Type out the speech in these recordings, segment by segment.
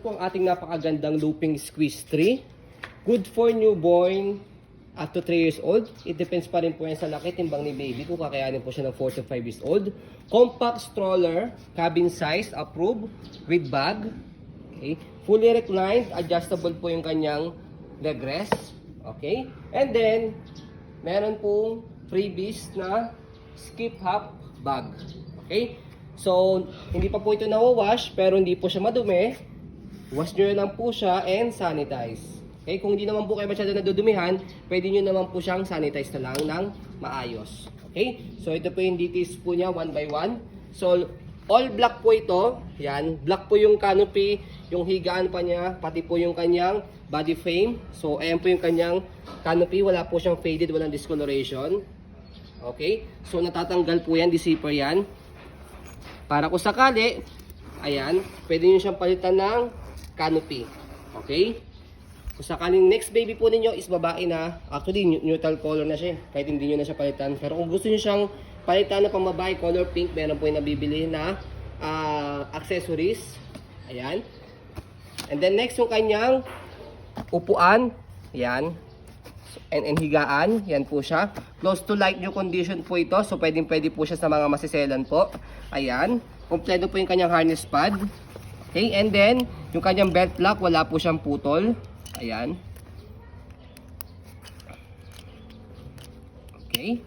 Po ang ating napakagandang looping squeeze tree. Good for newborn up to 3 years old. It depends pa rin po yan sa laki, timbang ni baby kung kakayanin po siya ng 4 to 5 years old. Compact stroller, cabin size, approved, with bag. Okay. Fully reclined, adjustable po yung kanyang leg rest. Okay. And then, meron pong freebies na skip hop bag. Okay. So, hindi pa po ito nawawash, pero hindi po siya madumi. Wash nyo lang po siya and sanitize. Okay, kung hindi naman po kayo masyado nadudumihan, pwede nyo naman po siyang sanitize na lang ng maayos. Okay, so ito po yung details po niya one by one. So, all black po ito. Yan, black po yung canopy, yung higaan pa niya, pati po yung kanyang body frame. So, ayan po yung kanyang canopy. Wala po siyang faded, walang discoloration. Okay, so natatanggal po yan, di zipper yan. Para kung sakali, ayan, pwede nyo siyang palitan ng canopy. Okay? Kung sakaling next baby po ninyo is babae na, actually neutral color na siya, kahit hindi nyo na siya palitan. Pero kung gusto nyo siyang palitan na pang babae, color pink, meron po yung nabibili na accessories. Ayan. And then next yung kanyang upuan. Ayan. And higaan. Yan po siya. Close to light new condition po ito. So pwede po siya sa mga masiselan po. Ayan. Kompleto po yung kanyang harness pad. Okay, and then, yung kanyang belt lock, wala po siyang putol. Ayan. Okay.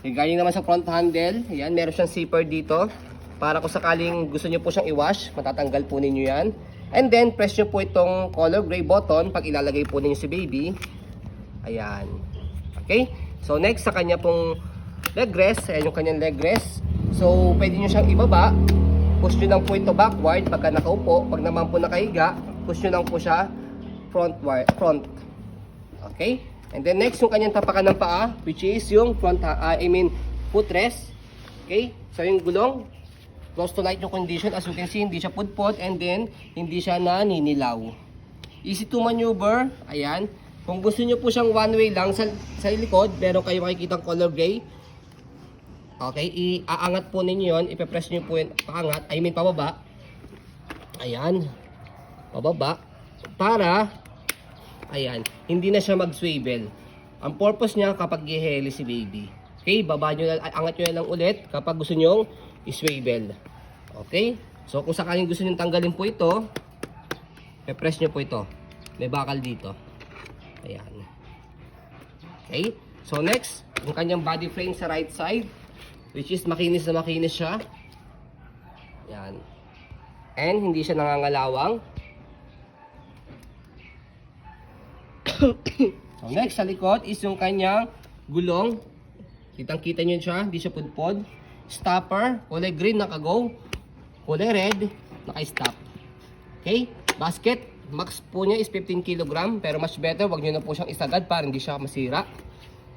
Galing naman sa front handle. Ayan, meron siyang zipper dito. Para kung sakaling gusto nyo po siyang i-wash, matatanggal po ninyo yan. And then, press nyo po itong color gray button pag ilalagay po ninyo si baby. Ayan. Okay. So, next sa kanya pong leg rest. Ayan yung kanyang leg rest. So, pwede nyo siyang ibaba. Push nyo lang po ito backward pagka nakaupo. Pag naman po nakahiga, push nyo lang po siya front. Okay? And then next, yung kanyang tapakan ng paa, which is yung footrest. Okay? So yung gulong, close to light yung condition. As you can see, hindi siya pudpod and then hindi siya naninilaw. Easy to maneuver. Ayan. Kung gusto nyo po siyang one way lang sa likod, meron kayo makikita color gray. Okay, iaangat po ninyo yun, ipepress nyo po yun, paangat, pababa. Ayan, pababa. Para, ayan, hindi na siya mag-swivel. Ang purpose niya kapag giheli si baby. Okay, baba nyo, angat nyo lang ulit kapag gusto nyo i-swivel. Okay, so kung sakaling gusto nyo tanggalin po ito, ipepress nyo po ito. May bakal dito. Ayan. Okay, so next, yung kanyang body frame sa right side. Which is makinis na makinis siya. Yan. And hindi siya nangangalawang. So next sa likod is yung kanyang gulong. Kitang-kita nyo siya, hindi siya pudpod. Stopper, kulay green naka-go. Kulay red, naka-stop. Okay? Basket, max po niya is 15 kg. Pero much better, wag nyo na po siyang isagad para hindi siya masira.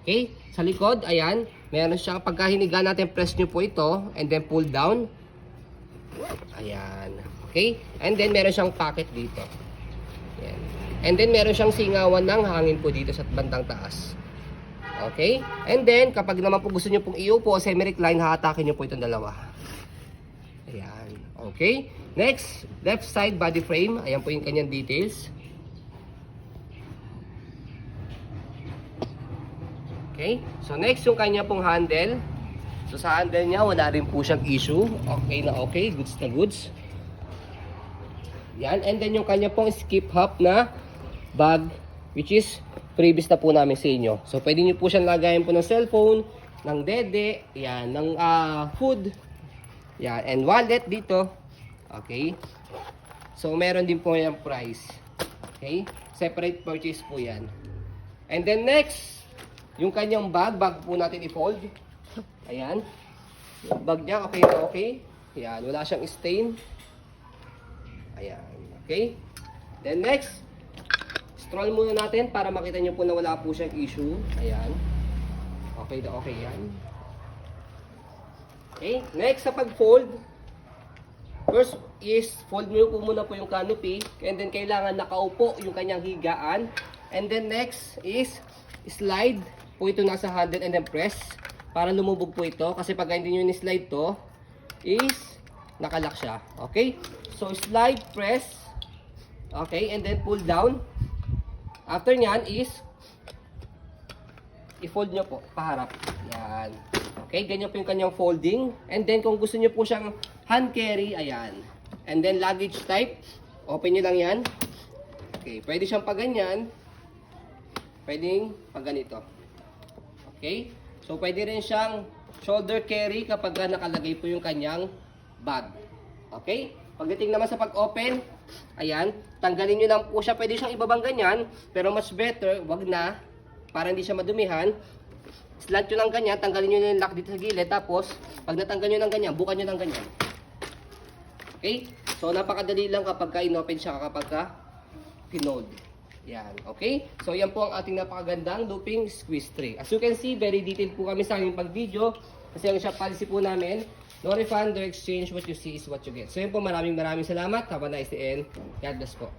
Okay? Sa likod, ayan, meron siya, pagka hiniga natin, press nyo po ito, and then pull down. Ayan. Okay? And then, meron siyang pocket dito. Ayan. And then, meron siyang singawan ng hangin po dito sa bandang taas. Okay? And then, kapag naman po gusto nyo pong iupo, semi-recline, hahatakin nyo po itong dalawa. Ayan. Okay? Next, left side body frame. Ayan po yung kanyang details. Okay, so next yung kanya pong handle. So sa handle niya wala rin po siyang issue. Okay na okay, goods na goods. Yan, and then yung kanya pong skip hop na bag, which is previous na po namin sa inyo. So pwede nyo po siyang lagayin po ng cellphone, ng dede, yan, ng food, yan, and wallet dito. Okay, so meron din po yung price. Okay, separate purchase po yan. And then next, yung kanyang bag po natin i-fold. Ayan. Yung bag niya, okay na okay. Ayan, wala siyang stain. Ayan, okay. Then next, scroll muna natin para makita nyo po na wala po siyang issue. Ayan. Okay na okay yan. Okay, next sa pag-fold. First is, fold nyo po muna po yung canopy. And then kailangan nakaupo yung kanyang higaan. And then next is, slide po ito nasa handle and then press para lumubog po ito. Kasi pag hindi nyo ni-slide to, is nakalock siya. Okay? So, slide, press. Okay? And then pull down. After nyan is i-fold nyo po, paharap. Yan. Okay? Ganyan po yung kanyang folding. And then, kung gusto nyo po siyang hand carry, ayan. And then, luggage type. Open nyo lang yan. Okay. Pwede siyang pag ganyan. Pwedeng pag ganito. Okay? So, pwede rin siyang shoulder carry kapag nakalagay po yung kanyang bag. Okay? Pagdating naman sa pag-open, ayan, tanggalin nyo lang po siya. Pwede siyang ibabang ganyan, pero much better, wag na, para hindi siya madumihan. Slant nyo lang ganyan, tanggalin nyo yung lock dito sa gilid, tapos, pag natanggal nyo ng ganyan, bukan nyo ng ganyan. Okay? So, napakadali lang kapag ka-inopen siya, kapag ka-pinold. Yan, okay? So, yan po ang ating napakagandang looping squeeze tray. As you can see, very detailed po kami sa aming pag-video. Kasi ang shop policy po namin, no refund, no exchange, what you see is what you get. So, yan po, maraming salamat. Have a nice day and God bless po.